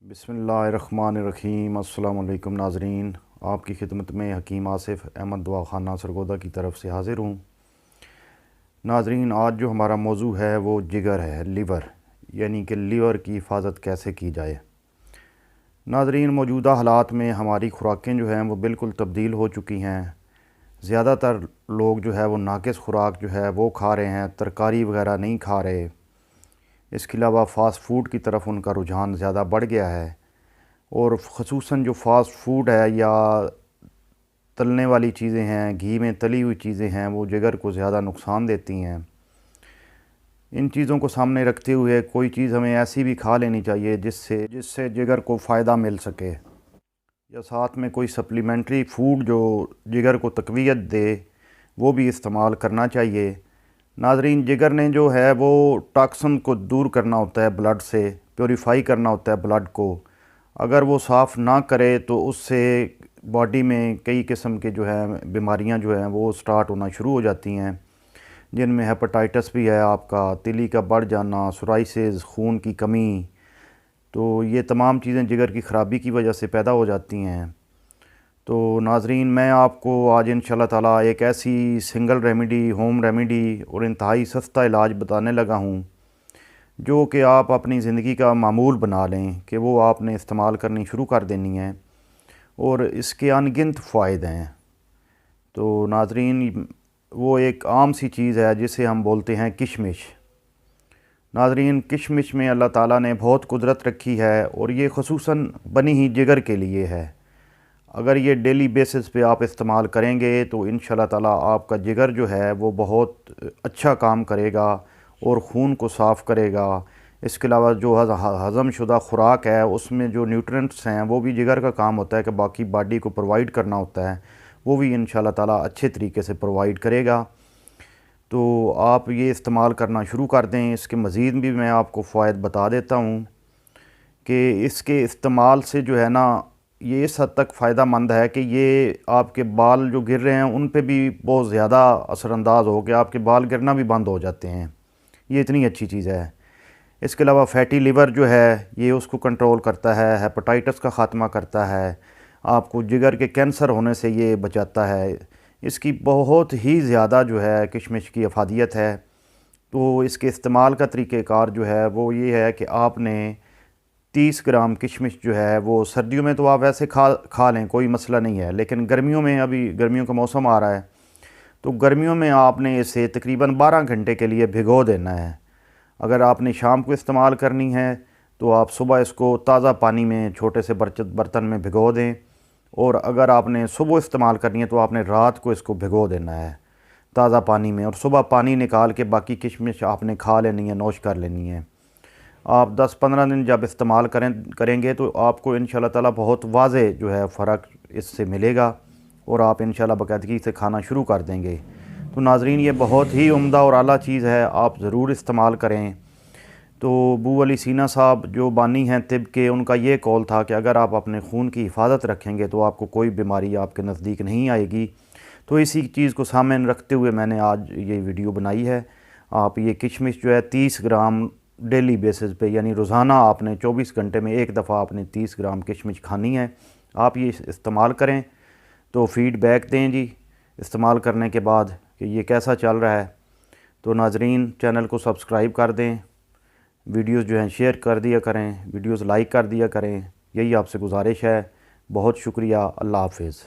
बिस्मिल्लाहिर्रहमानिर्रहीम। अस्सलाम वालेकुम नाज़रीन, आपकी खिदमत में हकीम आसिफ़ अहमद दवाखाना सरगोदा की तरफ से हाज़िर हूँ। नाज़रीन, आज जो हमारा मौजू है वो जिगर है, लिवर, यानी कि लीवर की हिफाजत कैसे की जाए। नाज़रीन, मौजूदा हालात में हमारी खुराकें जो हैं वो बिल्कुल तब्दील हो चुकी हैं। ज़्यादातर लोग जो है वो नाक़िस खुराक जो है वो खा रहे हैं, तरकारी वगैरह नहीं खा रहे। इसके अलावा फ़ास्ट फ़ूड की तरफ उनका रुझान ज़्यादा बढ़ गया है, और ख़ुसूसन जो फ़ास्ट फ़ूड है या तलने वाली चीज़ें हैं, घी में तली हुई चीज़ें हैं, वो जिगर को ज़्यादा नुकसान देती हैं। इन चीज़ों को सामने रखते हुए कोई चीज़ हमें ऐसी भी खा लेनी चाहिए जिससे जिससे जिगर को फ़ायदा मिल सके, या साथ में कोई सप्लीमेंट्री फ़ूड जो जिगर को तक़वियत दे वो भी इस्तेमाल करना चाहिए। नाज़रीन, जिगर ने जो है वो टॉक्सिन को दूर करना होता है, ब्लड से प्योरीफाई करना होता है ब्लड को। अगर वो साफ़ ना करे तो उससे बॉडी में कई किस्म के जो है बीमारियां जो हैं वो स्टार्ट होना शुरू हो जाती हैं, जिनमें हेपेटाइटिस भी है, आपका तिली का बढ़ जाना, सोराइसिस, खून की कमी। तो ये तमाम चीज़ें जिगर की ख़राबी की वजह से पैदा हो जाती हैं। तो नाज़रीन, मैं आपको आज इंशाल्लाह ताला एक ऐसी सिंगल रेमेडी, होम रेमेडी और इंतहाई सस्ता इलाज बताने लगा हूँ जो कि आप अपनी ज़िंदगी का मामूल बना लें कि वो आपने इस्तेमाल करनी शुरू कर देनी है, और इसके अनगिनत फ़ायदे हैं। तो नाज़रीन, वो एक आम सी चीज़ है जिसे हम बोलते हैं किशमिश। नाज़रीन, किशमिश में अल्लाह ताला ने बहुत कुदरत रखी है, और ये ख़ुसूसन बनी ही जिगर के लिए है। अगर ये डेली बेसिस पे आप इस्तेमाल करेंगे तो इंशाल्लाह ताला आपका जिगर जो है वो बहुत अच्छा काम करेगा और ख़ून को साफ़ करेगा। इसके अलावा जो हज़म शुदा खुराक है उसमें जो न्यूट्रिएंट्स हैं वो भी जिगर का काम होता है कि बाकी बॉडी को प्रोवाइड करना होता है, वो भी इंशाल्लाह ताला अच्छे तरीके से प्रोवाइड करेगा। तो आप ये इस्तेमाल करना शुरू कर दें। इसके मज़ीद भी मैं आपको फ़वाइद बता देता हूँ कि इसके इस्तेमाल से जो है ना, ये इस हद तक फ़ायदा मंद है कि ये आपके बाल जो गिर रहे हैं उन पे भी बहुत ज़्यादा असरअंदाज हो गया, आपके बाल गिरना भी बंद हो जाते हैं। ये इतनी अच्छी चीज़ है। इसके अलावा फैटी लिवर जो है ये उसको कंट्रोल करता है, हेपेटाइटिस का ख़ात्मा करता है, आपको जिगर के कैंसर होने से ये बचाता है। इसकी बहुत ही ज़्यादा जो है किशमिश की अफादियत है। तो इसके इस्तेमाल का तरीक़ेकार जो है वो ये है कि आपने 30 ग्राम किशमिश जो है वो, सर्दियों में तो आप वैसे खा लें, कोई मसला नहीं है, लेकिन गर्मियों में, अभी गर्मियों का मौसम आ रहा है, तो गर्मियों में आपने इसे तकरीबन 12 घंटे के लिए भिगो देना है। अगर आपने शाम को इस्तेमाल करनी है तो आप सुबह इसको ताज़ा पानी में छोटे से बर्तन में भिगो दें, और अगर आपने सुबह इस्तेमाल करनी है तो आपने रात को इसको भिगो देना है ताज़ा पानी में, और सुबह पानी निकाल के बाकी किशमिश आपने खा लेनी है, नोश कर लेनी है। आप 10-15 दिन जब इस्तेमाल करेंगे तो आपको इंशाल्लाह ताला बहुत वाज़े जो है फ़र्क इससे मिलेगा, और आप इंशाल्लाह बाकायदगी से खाना शुरू कर देंगे। तो नाज़रीन, ये बहुत ही उम्दा और आला चीज़ है, आप ज़रूर इस्तेमाल करें। तो बू अली सीना साहब जो बानी हैं तिब के, उनका ये कौल था कि अगर आप अपने खून की हिफाजत रखेंगे तो आपको कोई बीमारी आपके नज़दीक नहीं आएगी। तो इसी चीज़ को सामने रखते हुए मैंने आज ये वीडियो बनाई है। आप ये किशमिश जो है 30 ग्राम डेली बेसिस पे, यानी रोज़ाना आपने 24 घंटे में एक दफ़ा आपने 30 ग्राम किशमिश खानी है। आप ये इस्तेमाल करें तो फ़ीडबैक दें जी इस्तेमाल करने के बाद कि ये कैसा चल रहा है। तो नाज़रीन, चैनल को सब्सक्राइब कर दें, वीडियोस जो हैं शेयर कर दिया करें, वीडियोस लाइक कर दिया करें, यही आपसे गुजारिश है। बहुत शुक्रिया। अल्लाह हाफ़िज़।